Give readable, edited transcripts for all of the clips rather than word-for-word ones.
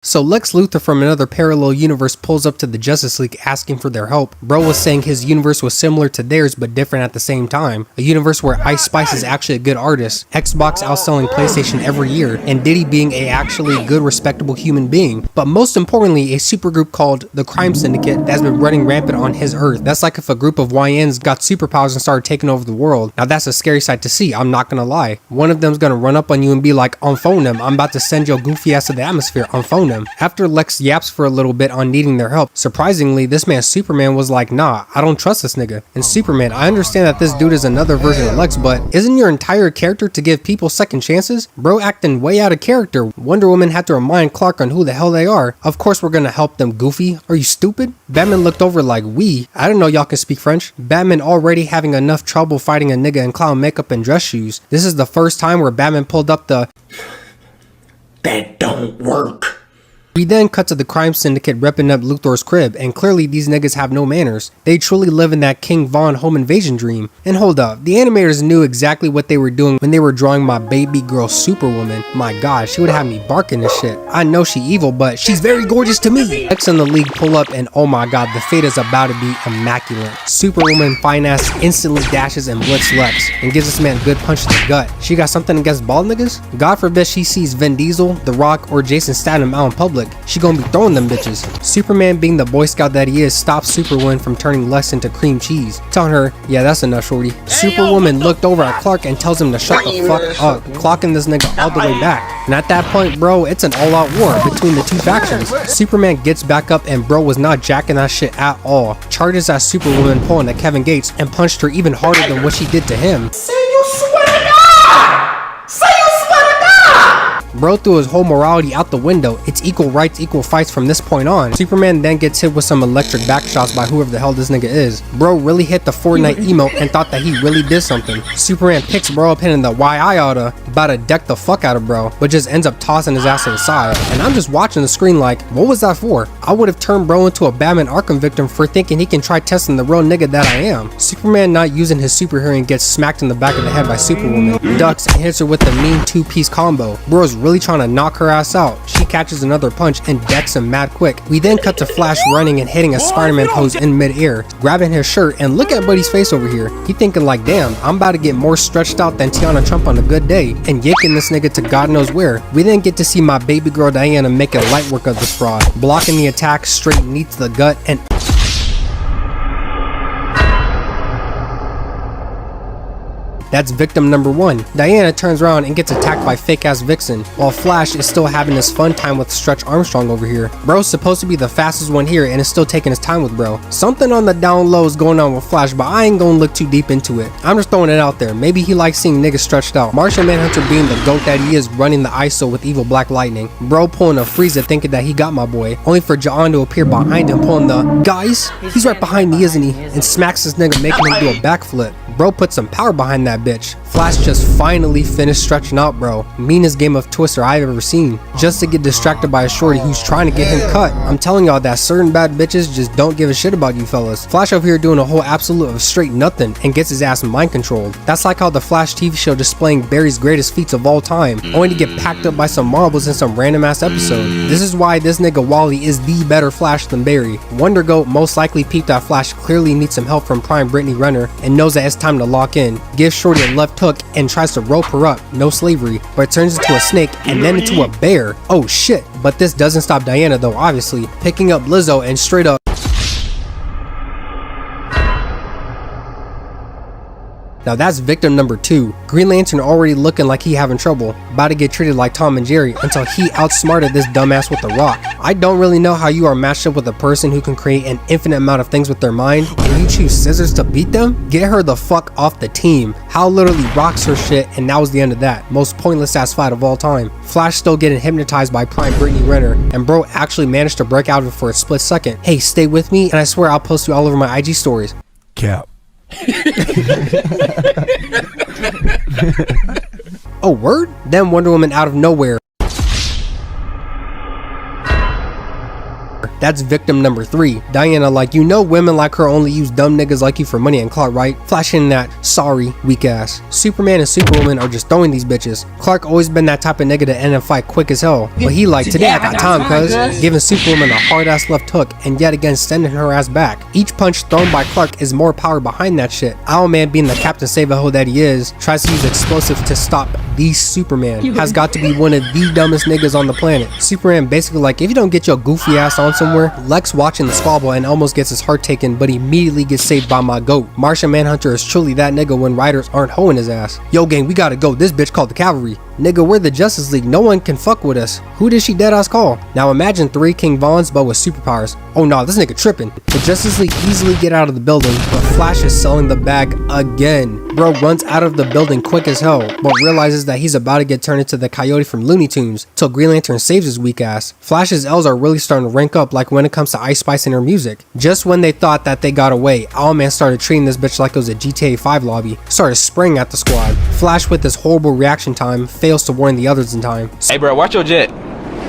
So Lex Luthor from another parallel universe pulls up to the Justice League asking for their help. Bro was saying his universe was similar to theirs but different at the same time. A universe where Ice Spice is actually a good artist, Xbox outselling PlayStation every year, and Diddy being a actually good respectable human being. But most importantly, a supergroup called the Crime Syndicate that has been running rampant on his earth. That's like if a group of YNs got superpowers and started taking over the world. Now that's a scary sight to see, I'm not gonna lie. One of them's gonna run up on you and be like, unphone them, I'm about to send your goofy ass to the atmosphere, unphone them. After Lex yaps for a little bit on needing their help, surprisingly, this man Superman was like, nah, I don't trust this nigga. And Superman, I understand that this dude is another version of Lex, but isn't your entire character to give people second chances? Bro acting way out of character. Wonder Woman had to remind Clark on who the hell they are. Of course we're gonna help them, goofy. Are you stupid? Batman looked over like, I didn't know y'all can speak French. Batman already having enough trouble fighting a nigga in clown makeup and dress shoes. This is the first time where Batman pulled up the that don't work. We then cut to the Crime Syndicate repping up Luthor's crib, and clearly these niggas have no manners. They truly live in that King Von home invasion dream. And hold up, the animators knew exactly what they were doing when they were drawing my baby girl Superwoman. My god, she would have me barking this shit. I know she evil, but she's very gorgeous to me. Lex and the League pull up and oh my god, the fate is about to be immaculate. Superwoman fine ass instantly dashes and blitz Lex, and gives this man a good punch to the gut. She got something against bald niggas? God forbid she sees Vin Diesel, The Rock, or Jason Statham out in public. She gonna be throwing them bitches. Superman, being the boy scout that he is, stops Superwoman from turning Lex into cream cheese, telling her, yeah, that's enough, shorty. Superwoman looked over at Clark and tells him to shut the fuck up, clocking this nigga all the way back. And at that point, bro, it's an all-out war between the two factions. Superman gets back up and bro was not jacking that shit at all. Charges at Superwoman pulling at Kevin Gates and punched her even harder than what she did to him. Say you swear to God! Say you swear to God! Bro threw his whole morality out the window. It's equal rights, equal fights from this point on. Superman then gets hit with some electric backshots by whoever the hell this nigga is. Bro really hit the Fortnite emote and thought that he really did something. Superman picks bro up hitting the why I oughta, about to deck the fuck out of bro, but just ends up tossing his ass to the side. And I'm just watching the screen like, what was that for? I would have turned bro into a Batman Arkham victim for thinking he can try testing the real nigga that I am. Superman not using his super hearing gets smacked in the back of the head by Superwoman, ducks and hits her with the mean two-piece combo. Bro's really trying to knock her ass out. She catches another punch and decks him mad quick. We then cut to Flash running and hitting a Spider-Man pose in mid-air, grabbing his shirt, and look at Buddy's face over here. He thinking like, damn, I'm about to get more stretched out than Tiana Trump on a good day, and yanking this nigga to God knows where. We then get to see my baby girl Diana making light work of this fraud, blocking the attack, straight knee to the gut, and that's victim number one. Diana turns around and gets attacked by fake ass Vixen, while Flash is still having his fun time with Stretch Armstrong over here. Bro's supposed to be the fastest one here and is still taking his time with bro. Something on the down low is going on with Flash, but I ain't gonna look too deep into it. I'm just throwing it out there. Maybe he likes seeing niggas stretched out. Martian Manhunter being the goat that he is, running the ISO with evil black lightning. Bro pulling a Frieza thinking that he got my boy, only for John to appear behind him pulling the, guys, he's right behind me isn't he, and smacks this nigga making him do a backflip. Bro put some power behind that bitch. Flash just finally finished stretching out bro. Meanest game of Twister I've ever seen. Just to get distracted by a shorty who's trying to get him cut. I'm telling y'all that certain bad bitches just don't give a shit about you fellas. Flash over here doing a whole absolute of straight nothing and gets his ass mind controlled. That's like how the Flash TV show displaying Barry's greatest feats of all time, only to get packed up by some marbles in some random ass episode. This is why this nigga Wally is the better Flash than Barry. Wonder Goat most likely peeped that Flash clearly needs some help from Prime Brittany Renner and knows that it's time to lock in. Gives shorty a left hook and tries to rope her up, no slavery, but it turns into a snake and then into a bear. Oh shit, but this doesn't stop Diana though, obviously, picking up Lizzo and straight up. Now that's victim number two. Green Lantern already looking like he having trouble, about to get treated like Tom and Jerry until he outsmarted this dumbass with the rock. I don't really know how you are matched up with a person who can create an infinite amount of things with their mind and you choose scissors to beat them? Get her the fuck off the team. Hal literally rocks her shit and that was the end of that. Most pointless ass fight of all time. Flash still getting hypnotized by Prime Brittany Renner and bro actually managed to break out of it for a split second. Hey, stay with me and I swear I'll post you all over my IG stories. Cap. Oh, word? Then Wonder Woman out of nowhere That's victim number 3. Diana, like, you know women like her only use dumb niggas like you for money and clout, right? Flashing that sorry weak ass. Superman and Superwoman are just throwing these bitches. Clark always been that type of nigga to end a fight quick as hell, but he like, today I got time, cuz, giving Superwoman a hard ass left hook and yet again sending her ass back. Each punch thrown by Clark is more power behind that shit. Owlman, being the Captain Save-A-Ho that he is, tries to use explosives to stop the Superman. Has got to be one of the dumbest niggas on the planet. Superman basically like, if you don't get your goofy ass on somewhere. Lex watching the squabble and almost gets his heart taken, but immediately gets saved by my goat. Martian Manhunter is truly that nigga when writers aren't hoeing his ass. Yo gang, we gotta go, this bitch called the cavalry. Nigga, we're the Justice League, no one can fuck with us. Who did she deadass call? Now imagine 3 King Vons but with superpowers. Oh no, this nigga tripping. The Justice League easily get out of the building, but Flash is selling the bag again. Bro runs out of the building quick as hell, but realizes that he's about to get turned into the Coyote from Looney Tunes, till Green Lantern saves his weak ass. Flash's L's are really starting to rank up like when it comes to Ice Spice and her music. Just when they thought that they got away, Owlman started treating this bitch like it was a GTA 5 lobby, started spraying at the squad. Flash with his horrible reaction time fails to warn the others in time. Hey bro, watch your jet.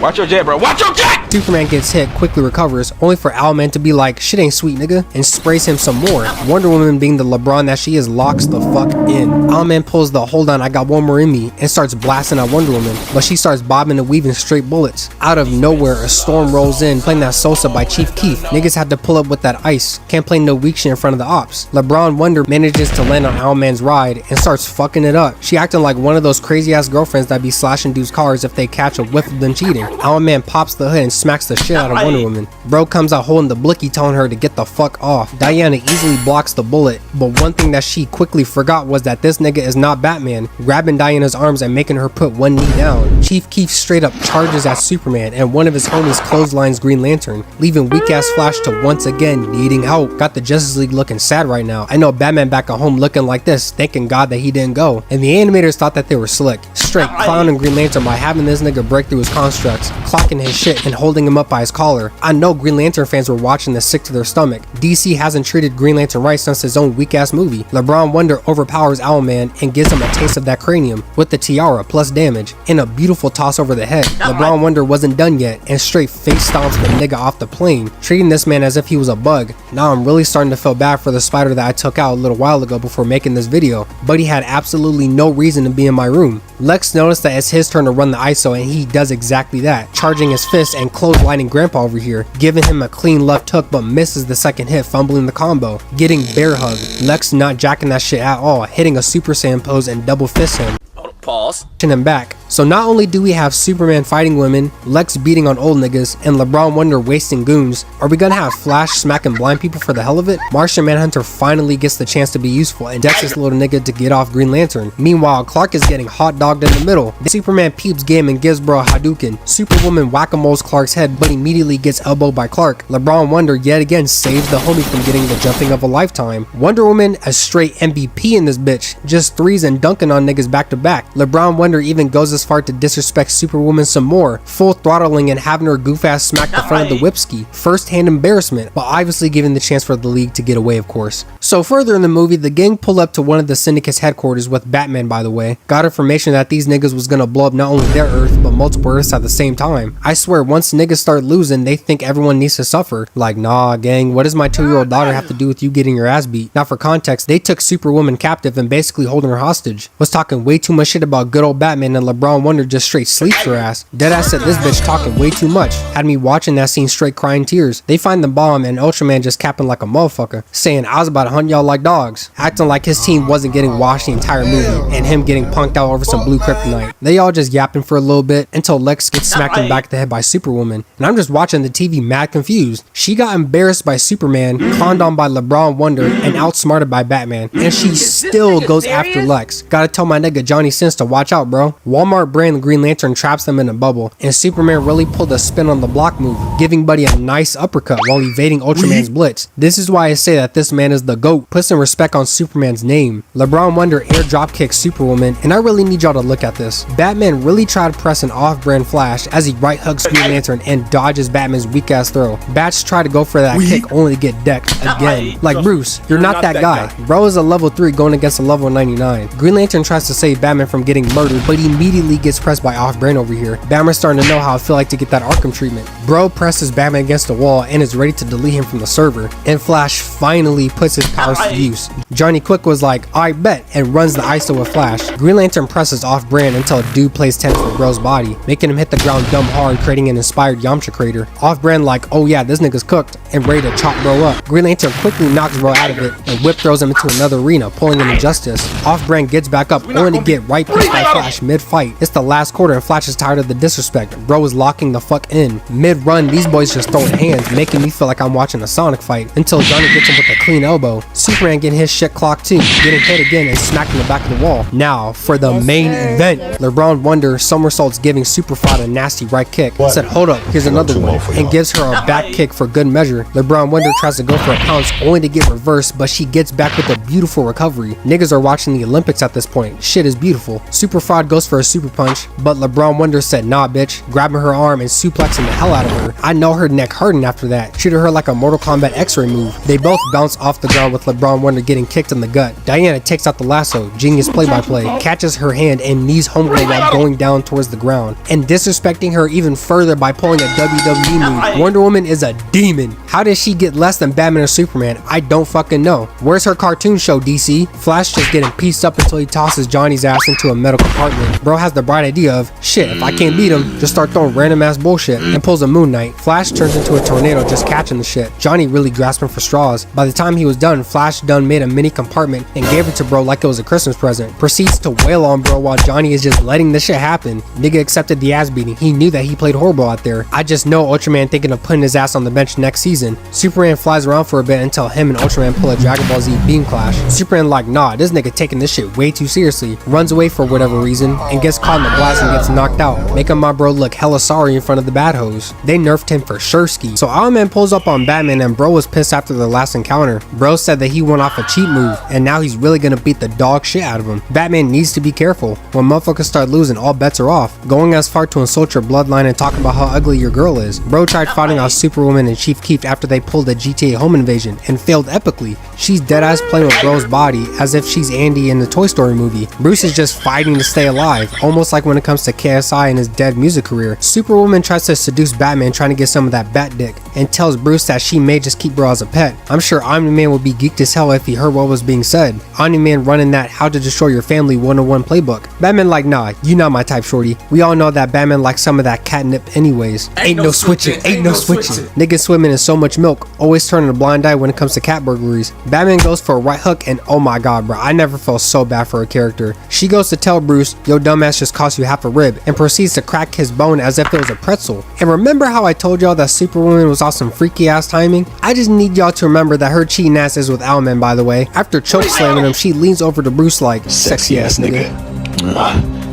Watch your jet, bro. Watch your jet! Superman gets hit, quickly recovers, only for Owlman to be like, shit ain't sweet nigga, and sprays him some more. Wonder Woman, being the LeBron that she is, locks the fuck in. Owlman pulls the hold on I got one more in me and starts blasting at Wonder Woman, but she starts bobbing and weaving straight bullets. Out of nowhere, a storm rolls in, playing that Sosa by Chief Keef. Niggas had to pull up with that ice, can't play no weak shit in front of the ops. LeBron Wonder manages to land on Owlman's ride and starts fucking it up. She acting like one of those crazy ass girlfriends that be slashing dudes' cars if they catch a whiff of them cheating. Owlman pops the hood and smacks the shit out of Wonder Woman. Bro comes out holding the blicky, telling her to get the fuck off. Diana easily blocks the bullet, but one thing that she quickly forgot was that this nigga is not Batman, grabbing Diana's arms and making her put one knee down. Chief Keef straight up charges at Superman, and one of his homies clotheslines Green Lantern, leaving weak ass Flash to once again needing help. Got the Justice League looking sad right now. I know Batman back at home looking like this, thanking God that he didn't go, and the animators thought that they were slick, straight clowning Green Lantern by having this nigga break through his constructs, clocking his shit and holding him up by his collar. I know Green Lantern fans were watching this sick to their stomach. DC hasn't treated Green Lantern right since his own weak ass movie. LeBron Wonder overpowers Owlman and gives him a taste of that cranium with the tiara plus damage and a beautiful toss over the head. LeBron Wonder wasn't done yet and straight face stomps the nigga off the plane, treating this man as if he was a bug. Now I'm really starting to feel bad for the spider that I took out a little while ago before making this video, but he had absolutely no reason to be in my room. Lex noticed that it's his turn to run the ISO and he does exactly that, charging his fist and clotheslining Grandpa over here, giving him a clean left hook but misses the second hit, fumbling the combo, getting bear hugged. Lex not jacking that shit at all, hitting a Super Saiyan pose and double fist him. Pause. Him back. So not only do we have Superman fighting women, Lex beating on old niggas, and LeBron Wonder wasting goons, are we gonna have Flash smacking blind people for the hell of it? Martian Manhunter finally gets the chance to be useful and decks this little nigga to get off Green Lantern. Meanwhile, Clark is getting hot dogged in the middle. Superman peeps game and gives bro a Hadouken. Superwoman whack-a-moles Clark's head but immediately gets elbowed by Clark. LeBron Wonder yet again saves the homie from getting the jumping of a lifetime. Wonder Woman a straight MVP in this bitch, just threes and dunking on niggas back to back. LeBron Wonder even goes as far to disrespect Superwoman some more, full throttling and having her goof ass smack the front of the whipski. First hand embarrassment, but obviously giving the chance for the League to get away, of course. So further in the movie, the gang pull up to one of the Syndicate's headquarters with Batman, by the way. Got information that these niggas was gonna blow up not only their Earth, but multiple Earths at the same time. I swear, once niggas start losing, they think everyone needs to suffer. Like, nah gang, what does my 2-year-old daughter have to do with you getting your ass beat? Now for context, they took Superwoman captive and basically holding her hostage. Was talking way too much shit about good old Batman, and LeBron Wonder just straight sleeps her ass. Deadass said this bitch talking way too much. Had me watching that scene straight crying tears. They find the bomb and Ultraman just capping like a motherfucker, saying I was about to hunt y'all like dogs, acting like his team wasn't getting washed the entire movie, and him getting punked out over some blue kryptonite. They all just yapping for a little bit until Lex gets smacked in the back of the head by Superwoman, and I'm just watching the TV mad confused. She got embarrassed by Superman, conned on by LeBron Wonder, and outsmarted by Batman, and she still goes after Lex. Gotta tell my nigga Johnny Sins to watch out, bro. Walmart brand Green Lantern traps them in a bubble, and Superman really pulled a spin on the block move, giving Buddy a nice uppercut while evading Ultraman's blitz. This is why I say that this man is the GOAT. GOAT. Put some respect on Superman's name. LeBron Wonder airdrop kicks Superwoman, and I really need y'all to look at this. Batman really tried to press an off-brand Flash as he right hooks Green Lantern and dodges Batman's weak ass throw. Bats try to go for that kick only to get decked again. Like, Bruce, you're not that guy. Bro is a level 3 going against a level 99. Green Lantern tries to save Batman from getting murdered, but he immediately gets pressed by off-brand over here. Batman's starting to know how it feel like to get that Arkham treatment. Bro presses Batman against the wall and is ready to delete him from the server, and Flash finally puts his powers to use. Johnny Quick was like, I bet, and runs the ISO with Flash. Green Lantern presses off-brand until a dude plays 10 for Bro's body, making him hit the ground dumb hard, creating an inspired Yamcha crater. Off-brand like, oh yeah, this nigga's cooked, and ready to chop Bro up. Green Lantern quickly knocks Bro out of it and whip throws him into another arena, pulling an injustice. Off-brand gets back up only to get right pushed by Flash mid-fight. It's the last quarter and Flash is tired of the disrespect. Bro is locking the fuck in. Mid-run, these boys just throwing hands, making me feel like I'm watching a Sonic fight, until Johnny gets him with a clean elbow. Superman getting his shit clocked too, getting hit again and smacked in the back of the wall. Now, for the main event, LeBron Wonder somersaults giving Superfly a nasty right kick. Said, hold up, here's another one, and gives her a back kick for good measure. LeBron Wonder tries to go for a pounce only to get reversed, but she gets back with a beautiful recovery. Niggas are watching the Olympics at this point. Shit is beautiful. Superfly goes for a super punch, but LeBron Wonder said, nah bitch, grabbing her arm and suplexing the hell out of her. I know her neck hurting after that. Treated her like a Mortal Kombat X-ray move. They both bounce off the ground with LeBron Wonder getting kicked in the gut. Diana takes out the lasso, genius play-by-play, catches her hand and knees homegirl while going down towards the ground, and disrespecting her even further by pulling a WWE move. Wonder Woman is a demon. How did she get less than Batman or Superman? I don't fucking know. Where's her cartoon show, DC? Flash just getting pieced up until he tosses Johnny's ass into a metal compartment. Bro has the bright idea of, shit, if I can't beat him, just start throwing random ass bullshit, and pulls a Moon Knight. Flash turns into a tornado just catching the shit. Johnny really grasping for straws. By the time he was done, Flash done made a mini compartment and gave it to Bro like it was a Christmas present. Proceeds to wail on Bro while Johnny is just letting this shit happen. Nigga accepted the ass beating. He knew that he played horrible out there. I just know Ultraman thinking of putting his ass on the bench next season. Superman flies around for a bit until him and Ultraman pull a Dragon Ball Z beam clash. Superman like, nah, this nigga taking this shit way too seriously. Runs away for whatever reason and gets caught in the blast and gets knocked out, making my bro look hella sorry in front of the bad hoes. They nerfed him for Shursky. So Owlman pulls up on Batman and Bro was pissed after the last encounter. Bro said that he went off a cheat move and now he's really gonna beat the dog shit out of him. Batman needs to be careful. When motherfuckers start losing, all bets are off. Going as far to insult your bloodline and talk about how ugly your girl is. Bro tried fighting off Superwoman and Chief Keef after they pulled a GTA home invasion and failed epically. She's deadass playing with Bro's body as if she's Andy in the Toy Story movie. Bruce is just fighting to stay alive, almost like when it comes to KSI and his dead music career. Superwoman tries to seduce Batman trying to get some of that bat dick and tells Bruce that she may just keep Bro as a pet. I'm sure Omni-Man would be geeked as hell if he heard what was being said. Omni-Man running that How to Destroy Your Family 101 playbook. Batman like, nah, you not my type, shorty. We all know that Batman likes some of that catnip anyways. Ain't no switching, ain't no switching. Niggas swimming in so much milk, always turning a blind eye when it comes to cat burglaries. Batman goes for a right hook and oh my god bro, I never felt so bad for a character. She goes to tell Bruce, yo dumbass just cost you half a rib, and proceeds to crack his bone as if it was a pretzel. And remember how I told y'all that Superwoman was on some freaky ass timing? I just need y'all to remember that her cheating ass is with Owlman, by the way. After choke slamming him, she leans over to Bruce like, sexy ass nigga.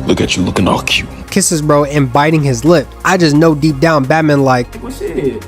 Look at you looking all cute. Kisses Bro and biting his lip. I just know deep down Batman like, Well, shit.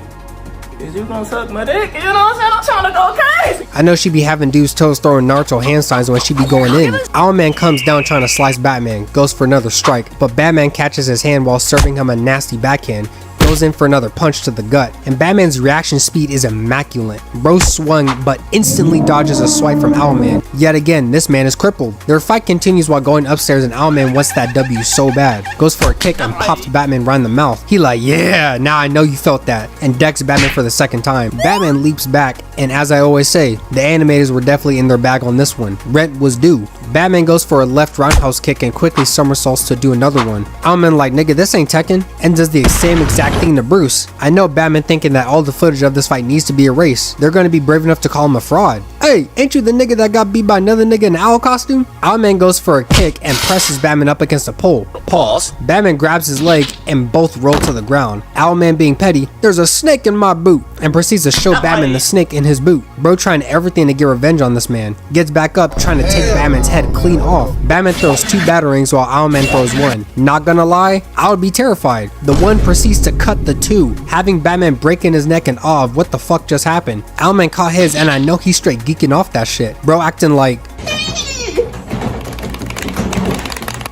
Is you gonna suck my dick? You know what I'm saying? I'm trying to go crazy. I know she be having dudes toes throwing Naruto hand signs when she be going in. Owlman comes down trying to slice Batman, goes for another strike, but Batman catches his hand while serving him a nasty backhand. Goes in for another punch to the gut, and Batman's reaction speed is immaculate. Bro swung but instantly dodges a swipe from Owlman. Yet again, this man is crippled. Their fight continues while going upstairs and Owlman wants that W so bad. Goes for a kick and pops Batman right in the mouth. He like, yeah, now I know you felt that, and decks Batman for the second time. Batman leaps back, and as I always say, the animators were definitely in their bag on this one. Rent was due. Batman goes for a left roundhouse kick and quickly somersaults to do another one. Owlman like, nigga, this ain't Tekken, and does the same exact thing to Bruce. I know Batman thinking that all the footage of this fight needs to be erased. They're gonna be brave enough to call him a fraud. Hey, ain't you the nigga that got beat by another nigga in an owl costume? Owlman goes for a kick and presses Batman up against a pole. Pause. Batman grabs his leg and both roll to the ground. Owlman being petty, there's a snake in my boot. and proceeds to show Batman the snake in his boot. Bro trying everything to get revenge on this man. Gets back up trying to take Batman's head clean off. Batman throws 2 batarangs while Owlman throws 1. Not gonna lie, I would be terrified. The 1 proceeds to cut the 2, having Batman breaking his neck in awe of what the fuck just happened. Owlman caught his and I know he's straight geeking off that shit. Bro acting like...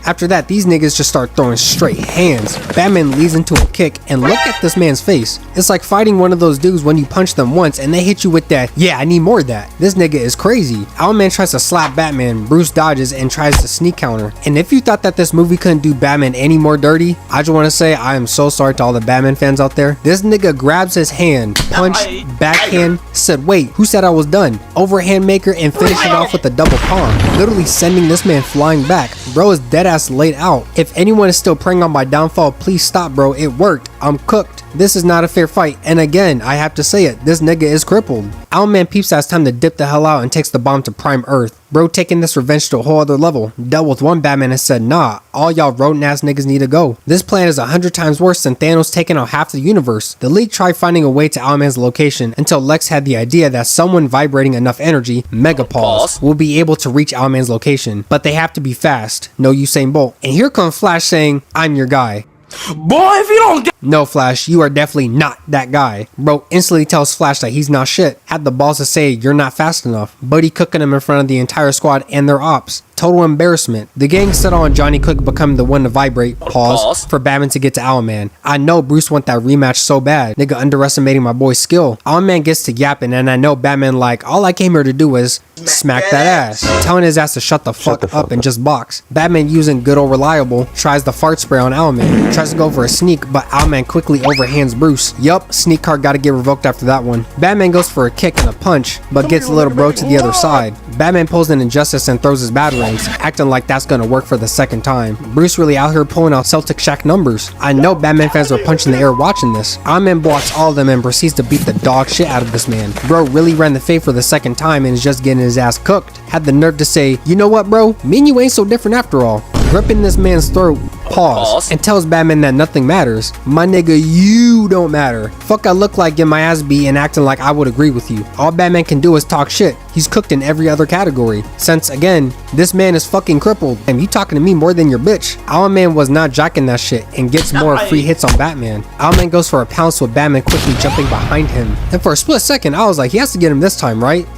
After that, these niggas just start throwing straight hands. Batman leads into a kick, and look at this man's face. It's like fighting one of those dudes when you punch them once and they hit you with that, yeah, I need more of that. This nigga is crazy. Owlman tries to slap Batman, Bruce dodges and tries to sneak counter. And if you thought that this movie couldn't do Batman any more dirty, I just want to say I am so sorry to all the Batman fans out there. This nigga grabs his hand, punch, backhand, said wait, who said I was done? Overhand maker and finish it off with a double palm, literally sending this man flying back. Bro is dead ass laid out. If anyone is still preying on my downfall, please stop, bro. It worked. I'm cooked. This is not a fair fight, and again, I have to say it, this nigga is crippled. Owlman peeps that it's time to dip the hell out and takes the bomb to prime Earth. Bro taking this revenge to a whole other level. Dealt with one Batman and said, nah, all y'all rodent ass niggas need to go. This plan is 100 times worse than Thanos taking out half the universe. The League tried finding a way to Owlman's location until Lex had the idea that someone vibrating enough energy, Megapulse, will be able to reach Owlman's location. But they have to be fast, no Usain Bolt. And here comes Flash saying, I'm your guy. Boy, if you don't get... No, Flash, you are definitely not that guy. Bro instantly tells Flash that he's not shit. Had the balls to say you're not fast enough. Buddy cooking him in front of the entire squad and their ops. Total embarrassment. The gang settle on Johnny Quick becoming the one to vibrate, pause, for Batman to get to Owlman. I know Bruce want that rematch so bad. Nigga underestimating my boy's skill. Owlman gets to yapping and I know Batman like, all I came here to do was smack that ass. Telling his ass to shut the fuck up and just box. Batman using good old reliable, tries the fart spray on Owlman. Tries to go for a sneak, but Owlman quickly overhands Bruce. Yup, sneak card gotta get revoked after that one. Batman goes for a kick and a punch, but gets little bro to the other side. Batman pulls an injustice and throws his batarangs, acting like that's gonna work for the second time. Bruce really out here pulling out Celtic Shack numbers. I know Batman fans are punching the air watching this. Owlman blocks all of them and proceeds to beat the dog shit out of this man. Bro really ran the fade for the second time and is just getting his ass cooked. Had the nerve to say, you know what bro, me and you ain't so different after all. Gripping this man's throat, pause, and tells Batman that nothing matters. My nigga, you don't matter. Fuck I look like getting my ass beat and acting like I would agree with you. All Batman can do is talk shit. He's cooked in every other category. Since again, this man is fucking crippled and you talking to me more than your bitch. Owlman was not jacking that shit and gets more free hits on Batman. Owlman goes for a pounce with Batman quickly jumping behind him. And for a split second, I was like, he has to get him this time, right?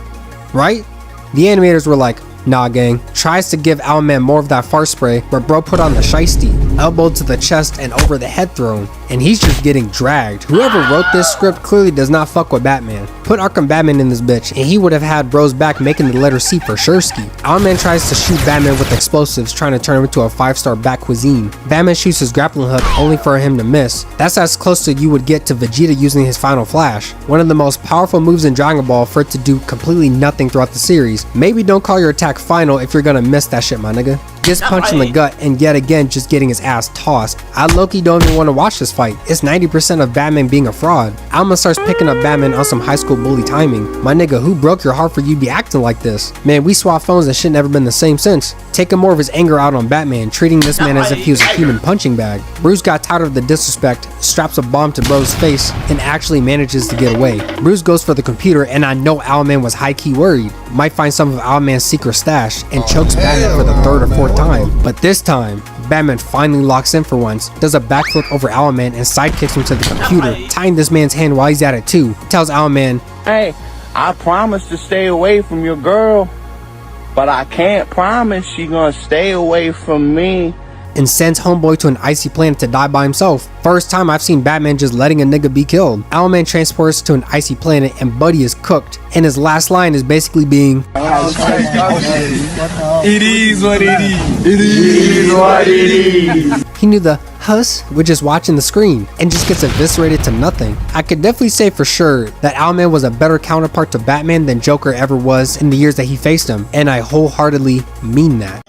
Right? The animators were like, nah gang. Tries to give Owlman more of that fart spray, but bro put on the shiesty, elbowed to the chest and over the head thrown, and he's just getting dragged. Whoever wrote this script clearly does not fuck with Batman. Put Arkham Batman in this bitch, and he would have had bro's back making the letter C for Shursky. Owlman tries to shoot Batman with explosives, trying to turn him into a 5-star bat cuisine. Batman shoots his grappling hook only for him to miss. That's as close to you would get to Vegeta using his final flash. One of the most powerful moves in Dragon Ball for it to do completely nothing throughout the series. Maybe don't call your attack final if you're gonna miss that shit, my nigga. Gets punched in the gut and yet again just getting his ass tossed. I low-key don't even want to watch this fight. It's 90% of Batman being a fraud. Alma starts picking up Batman on some high school bully timing. My nigga, who broke your heart for you to be acting like this? Man, we swapped phones and shit never been the same since. Taking more of his anger out on Batman, treating this man as if he was a human punching bag. Bruce got tired of the disrespect, straps a bomb to bro's face, and actually manages to get away. Bruce goes for the computer and I know Owlman was high-key worried. Might find some of Owlman's secret stash and chokes Batman for the 3rd or 4th time. But this time, Batman finally locks in for once, does a backflip over Owlman and sidekicks him to the computer, tying this man's hand while he's at it too. Tells Owlman, hey, I promise to stay away from your girl, but I can't promise she gonna stay away from me. And sends homeboy to an icy planet to die by himself. First time I've seen Batman just letting a nigga be killed. Owlman transports to an icy planet and Buddy is cooked. And his last line is basically being, It is what it is. It is what it is. He knew the huss with just watching the screen and just gets eviscerated to nothing. I could definitely say for sure that Owlman was a better counterpart to Batman than Joker ever was in the years that he faced him. And I wholeheartedly mean that.